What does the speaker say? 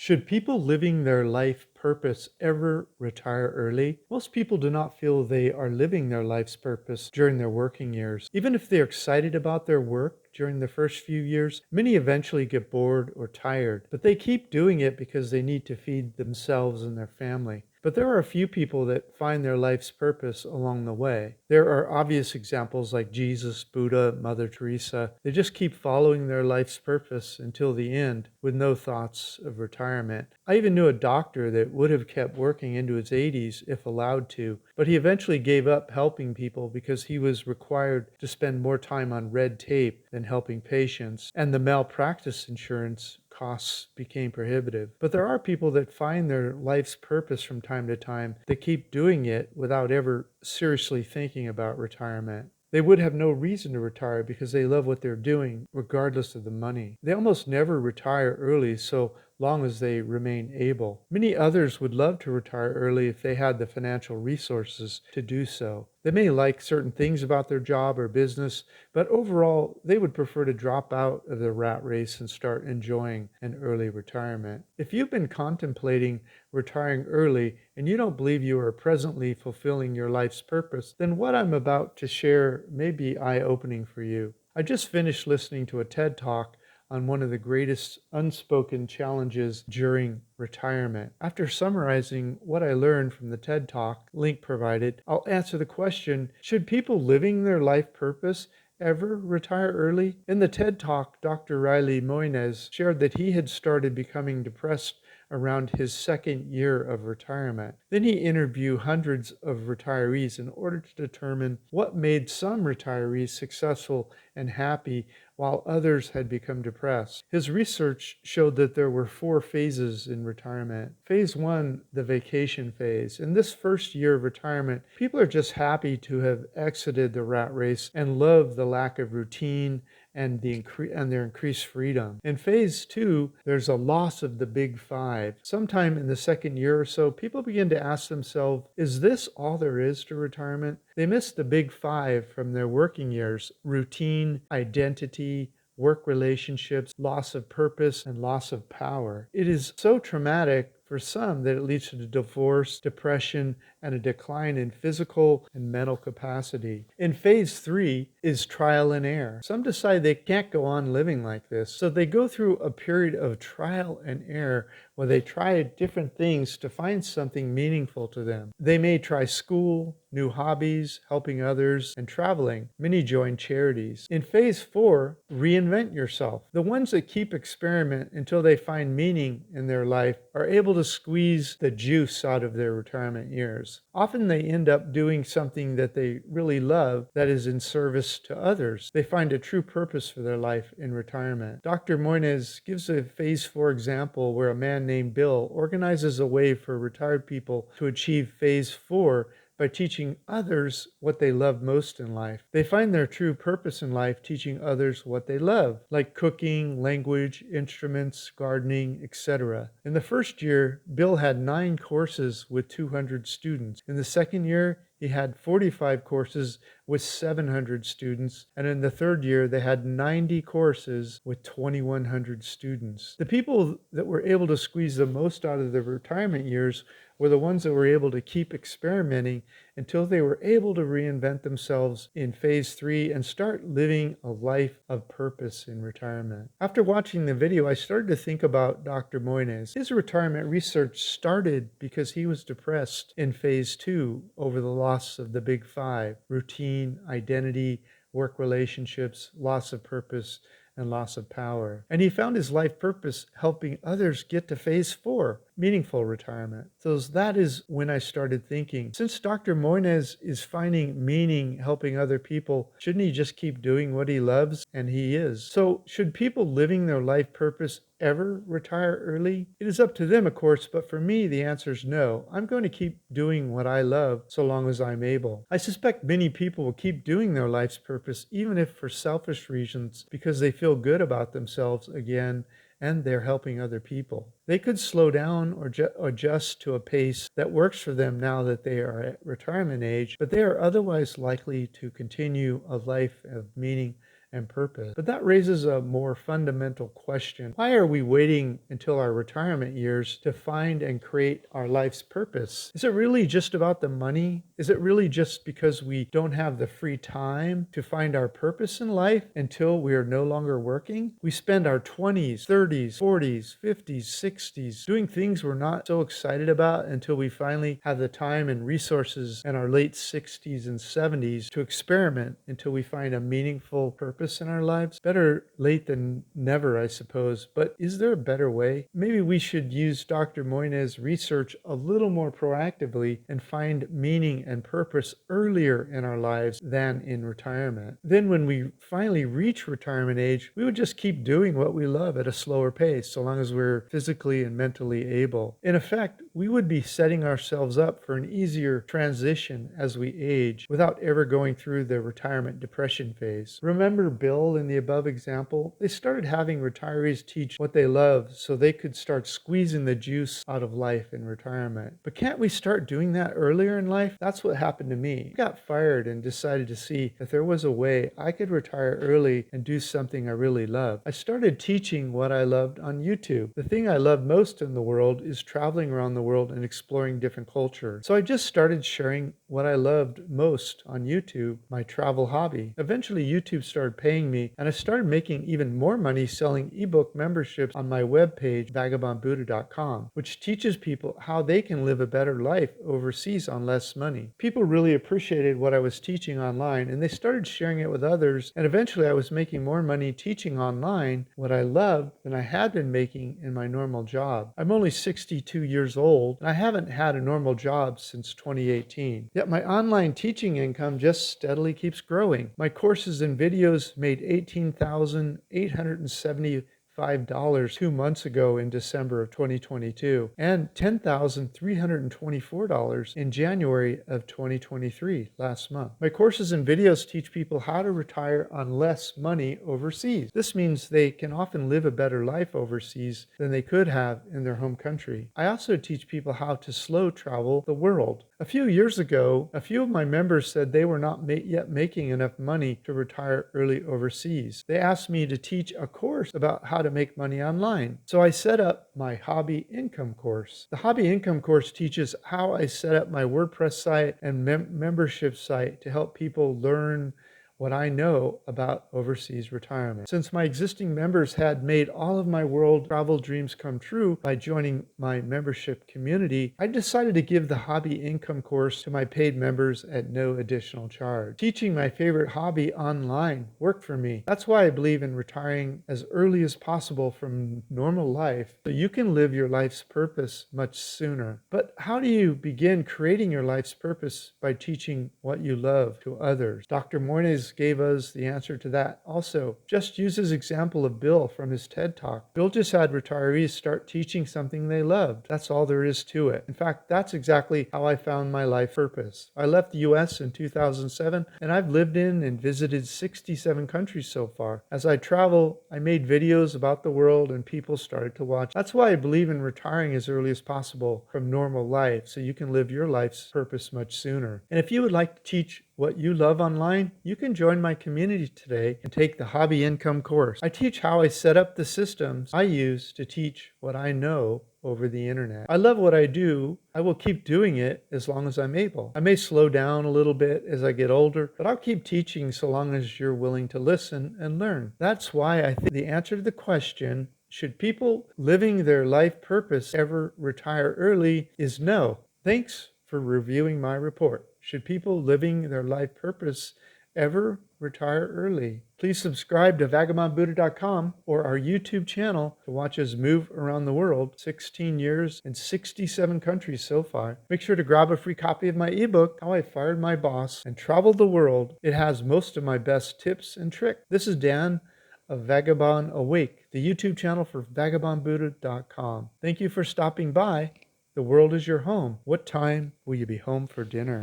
Should people living their life purpose ever retire early? Most people do not feel they are living their life's purpose during their working years. Even if they're excited about their work during the first few years, many eventually get bored or tired, but they keep doing it because they need to feed themselves and their family. But there are a few people that find their life's purpose along the way. There are obvious examples like Jesus, Buddha, Mother Teresa. They just keep following their life's purpose until the end with no thoughts of retirement. I even knew a doctor that would have kept working into his 80s if allowed to, but he eventually gave up helping people because he was required to spend more time on red tape than helping patients, and the malpractice insurance costs became prohibitive. But there are people that find their life's purpose from time to time that keep doing it without ever seriously thinking about retirement. They would have no reason to retire because they love what they're doing, regardless of the money. They almost never retire early so long as they remain able. Many others would love to retire early if they had the financial resources to do so. They may like certain things about their job or business, but overall, they would prefer to drop out of the rat race and start enjoying an early retirement. If you've been contemplating retiring early and you don't believe you are presently fulfilling your life's purpose, then what I'm about to share may be eye-opening for you. I just finished listening to a TED Talk on one of the greatest unspoken challenges during retirement. After summarizing what I learned from the TED Talk link provided, I'll answer the question, should people living their life purpose ever retire early? In the TED Talk, Dr. Riley Moines shared that he had started becoming depressed around his second year of retirement. Then he interviewed hundreds of retirees in order to determine what made some retirees successful and happy while others had become depressed. His research showed that there were 4 phases in retirement. Phase 1, the vacation phase. In this first year of retirement, people are just happy to have exited the rat race and love the lack of routine and their increased freedom. In phase 2, there's a loss of the big 5. Sometime in the second year or so, people begin to ask themselves, is this all there is to retirement? They miss the big 5 from their working years: routine, identity, work relationships, loss of purpose, and loss of power. It is so traumatic for some that it leads to divorce, depression, and a decline in physical and mental capacity. In phase 3 is trial and error. Some decide they can't go on living like this, so they go through a period of trial and error where they try different things to find something meaningful to them. They may try school, new hobbies, helping others, and traveling. Many join charities. In phase 4, reinvent yourself. The ones that keep experiment until they find meaning in their life are able to squeeze the juice out of their retirement years. Often they end up doing something that they really love that is in service to others. They find a true purpose for their life in retirement. Dr. Moines gives a phase 4 example where a man named Bill organizes a way for retired people to achieve phase 4 by teaching others what they love most in life. They find their true purpose in life teaching others what they love, like cooking, language, instruments, gardening, etc. In the first year, Bill had 9 courses with 200 students. In the second year, he had 45 courses with 700 students, and in the third year, they had 90 courses with 2,100 students. The people that were able to squeeze the most out of their retirement years were the ones that were able to keep experimenting until they were able to reinvent themselves in phase 3 and start living a life of purpose in retirement. After watching the video, I started to think about Dr. Moines. His retirement research started because he was depressed in phase 2 over the loss of the big 5: routine, identity, work relationships, loss of purpose, and loss of power. And he found his life purpose helping others get to phase 4, meaningful retirement. So that is when I started thinking, since Dr. Moines is finding meaning helping other people, shouldn't he just keep doing what he loves? And he is. So should people living their life purpose ever retire early? It is up to them, of course, but for me, the answer is no. I'm going to keep doing what I love so long as I'm able. I suspect many people will keep doing their life's purpose, even if for selfish reasons, because they feel good about themselves again and they're helping other people. They could slow down or adjust to a pace that works for them now that they are at retirement age, but they are otherwise likely to continue a life of meaning and purpose. But that raises a more fundamental question. Why are we waiting until our retirement years to find and create our life's purpose? Is it really just about the money? Is it really just because we don't have the free time to find our purpose in life until we are no longer working? We spend our 20s, 30s, 40s, 50s, 60s doing things we're not so excited about until we finally have the time and resources in our late 60s and 70s to experiment until we find a meaningful purpose in our lives. Better late than never, I suppose. But is there a better way? Maybe we should use Dr. Moynihan's research a little more proactively and find meaning and purpose earlier in our lives than in retirement. Then when we finally reach retirement age, we would just keep doing what we love at a slower pace, so long as we're physically and mentally able. In effect, we would be setting ourselves up for an easier transition as we age without ever going through the retirement depression phase. Remember Bill in the above example? They started having retirees teach what they love so they could start squeezing the juice out of life in retirement. But can't we start doing that earlier in life? That's what happened to me. I got fired and decided to see if there was a way I could retire early and do something I really loved. I started teaching what I loved on YouTube. The thing I love most in the world is traveling around the world and exploring different cultures. So I just started sharing what I loved most on YouTube, my travel hobby. Eventually YouTube started paying me and I started making even more money selling ebook memberships on my webpage vagabondbuddha.com, which teaches people how they can live a better life overseas on less money. People really appreciated what I was teaching online and they started sharing it with others, and eventually I was making more money teaching online what I loved than I had been making in my normal job. I'm only 62 years old and I haven't had a normal job since 2018. Yet my online teaching income just steadily keeps growing. My courses and videos made $18,875 $2 months ago in December of 2022 and $10,324 in January of 2023, last month. My courses and videos teach people how to retire on less money overseas. This means they can often live a better life overseas than they could have in their home country. I also teach people how to slow travel the world. A few years ago, a few of my members said they were not yet making enough money to retire early overseas. They asked me to teach a course about how to make money online. So I set up my hobby income course. The hobby income course teaches how I set up my WordPress site and membership site to help people learn what I know about overseas retirement. Since my existing members had made all of my world travel dreams come true by joining my membership community, I decided to give the hobby income course to my paid members at no additional charge. Teaching my favorite hobby online worked for me. That's why I believe in retiring as early as possible from normal life so you can live your life's purpose much sooner. But how do you begin creating your life's purpose by teaching what you love to others? Dr. Moynihan gave us the answer to that also. Just use his example of Bill from his TED Talk. Bill just had retirees start teaching something they loved. That's all there is to it. In fact, that's exactly how I found my life purpose. I left the US in 2007 and I've lived in and visited 67 countries so far. As I travel, I made videos about the world and people started to watch. That's why I believe in retiring as early as possible from normal life so you can live your life's purpose much sooner. And if you would like to teach what you love online, you can join my community today and take the Hobby Income course. I teach how I set up the systems I use to teach what I know over the internet. I love what I do. I will keep doing it as long as I'm able. I may slow down a little bit as I get older, but I'll keep teaching so long as you're willing to listen and learn. That's why I think the answer to the question, should people living their life purpose ever retire early, is no. Thanks for reviewing my report. Should people living their life purpose ever retire early? Please subscribe to vagabondbuddha.com or our YouTube channel to watch us move around the world, 16 years and 67 countries so far. Make sure to grab a free copy of my ebook, How I Fired My Boss and Traveled the World. It has most of my best tips and tricks. This is Dan of Vagabond Awake, the YouTube channel for vagabondbuddha.com. Thank you for stopping by. The world is your home. What time will you be home for dinner?